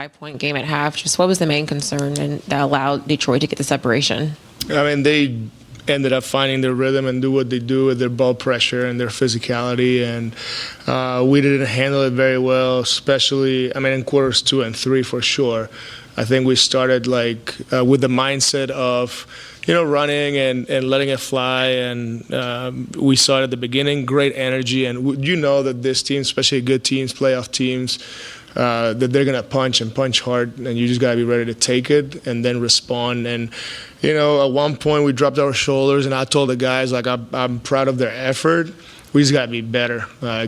5-point game at half. Just what was the main concern and that allowed Detroit to get the separation? I mean, they ended up finding their rhythm and do what they do with their ball pressure and their physicality, and we didn't handle it very well, especially, I mean, in quarters 2 and 3 for sure. I think we started with the mindset of, running and letting it fly, and we saw it at the beginning, great energy, and that this team, especially good teams, playoff teams, that they're going to punch and punch hard, and you just got to be ready to take it and then respond. And, at one point we dropped our shoulders, and I told the guys, I'm proud of their effort. We just got to be better.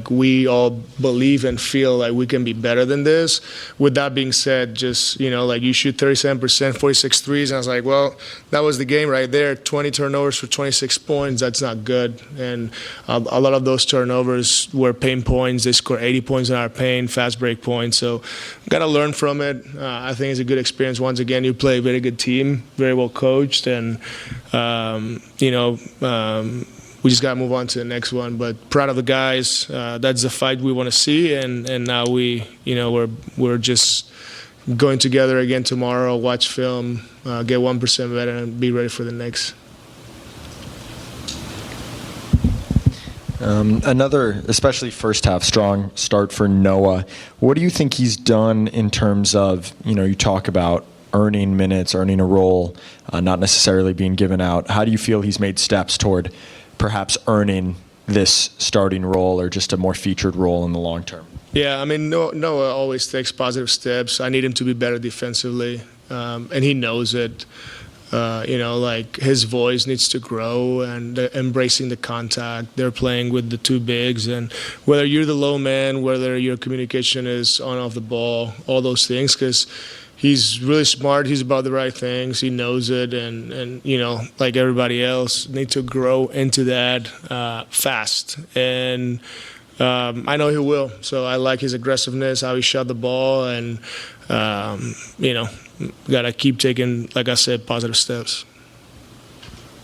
We all believe and feel like we can be better than this. With that being said, just, you shoot 37%, 46 threes. And I was like, well, that was the game right there. 20 turnovers for 26 points. That's not good. And a lot of those turnovers were pain points. They scored 80 points in our paint, fast break points. So got to learn from it. I think it's a good experience. Once again, you play a very good team, very well coached. And, we just got to move on to the next one. But proud of the guys. That's the fight we want to see. And now we're just going together again tomorrow, watch film, get 1% better, and be ready for the next. Another, especially first half, strong start for Noah. What do you think he's done in terms of, you talk about earning minutes, earning a role, not necessarily being given out. How do you feel he's made steps toward perhaps earning this starting role or just a more featured role in the long term? Yeah, I mean, Noah always takes positive steps. I need him to be better defensively, and he knows it. His voice needs to grow, and embracing the contact. They're playing with the two bigs, and whether you're the low man, whether your communication is on off the ball, all those things, because he's really smart. He's about the right things. He knows it, and like everybody else, need to grow into that fast. And I know he will. So I like his aggressiveness, how he shot the ball, and gotta keep taking, like I said, positive steps.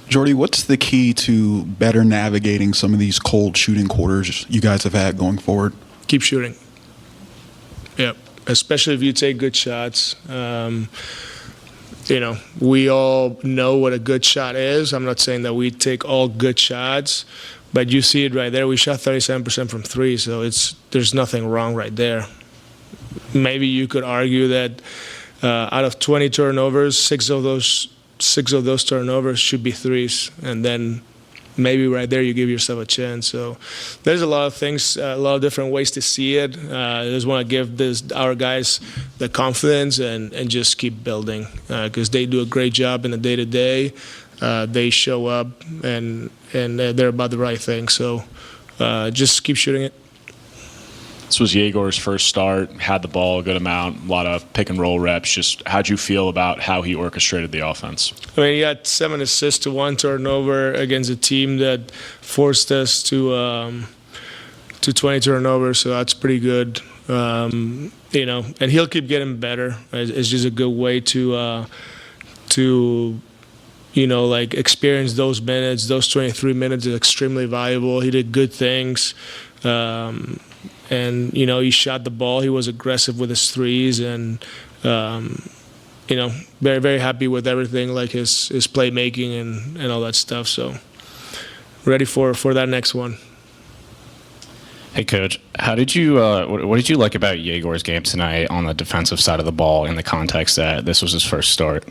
Jordi, what's the key to better navigating some of these cold shooting quarters you guys have had going forward? Keep shooting. Yep. Especially if you take good shots. We all know what a good shot is. I'm not saying that we take all good shots, but you see it right there. We shot 37% from three, so there's nothing wrong right there. Maybe you could argue that out of 20 turnovers, six of those turnovers should be threes, and then maybe right there you give yourself a chance. So there's a lot of things, a lot of different ways to see it. I just want to give our guys the confidence and just keep building, because they do a great job in the day-to-day. They show up, and they're about the right thing. So just keep shooting it. This was Yegor's first start, had the ball a good amount, a lot of pick-and-roll reps. Just how'd you feel about how he orchestrated the offense? I mean, he had 7 assists to 1 turnover against a team that forced us to 20 turnovers, so that's pretty good. And he'll keep getting better. It's just a good way to experience those minutes. Those 23 minutes is extremely valuable. He did good things. And, he shot the ball. He was aggressive with his threes, and, very, very happy with everything, like his playmaking and all that stuff. So ready for that next one. Hey, Coach, how did you? What did you like about Yegor's game tonight on the defensive side of the ball in the context that this was his first start?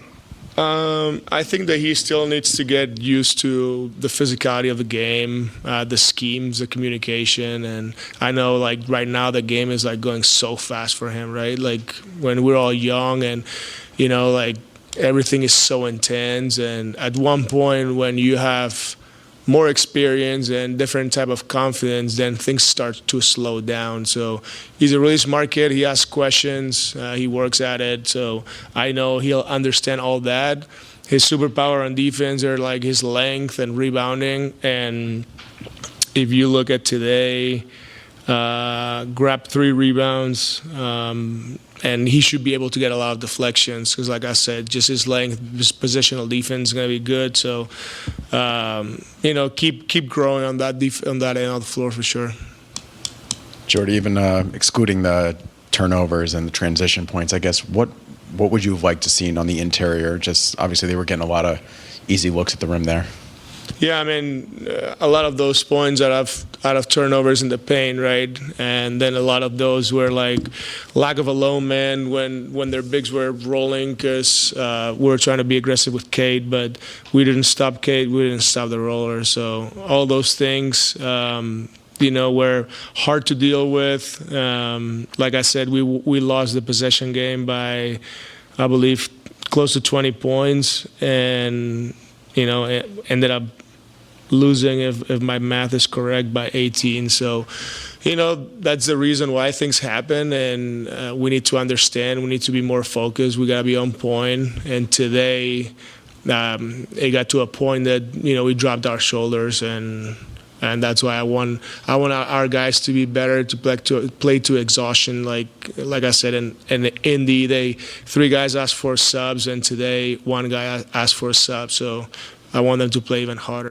I think that he still needs to get used to the physicality of the game, the schemes, the communication. And I know, right now the game is, going so fast for him, right? Like, when we're all young and, everything is so intense. And at one point when you have more experience and different type of confidence, then things start to slow down. So he's a really smart kid. He asks questions. He works at it. So I know he'll understand all that. His superpower on defense are his length and rebounding. And if you look at today, grabbed 3 rebounds, and he should be able to get a lot of deflections because, like I said, just his length, his positional defense is going to be good. So, keep growing on that end of the floor for sure. Jordi, even excluding the turnovers and the transition points. I guess what would you have liked to seen on the interior? Just obviously they were getting a lot of easy looks at the rim there. Yeah, I mean, a lot of those points out of turnovers in the paint, right? And then a lot of those were like lack of a lone man when their bigs were rolling because we were trying to be aggressive with Cade, but we didn't stop Cade, we didn't stop the roller. So all those things, were hard to deal with. Like I said, we lost the possession game by, I believe, close to 20 points, and it ended up losing, if my math is correct, by 18. So, that's the reason why things happen, and we need to understand. We need to be more focused. We got to be on point. And today, it got to a point that we dropped our shoulders, and that's why I want our guys to be better, to play to exhaustion. Like I said, in the Indy, 3 guys asked for subs, and today 1 guy asked for a sub. So I want them to play even harder.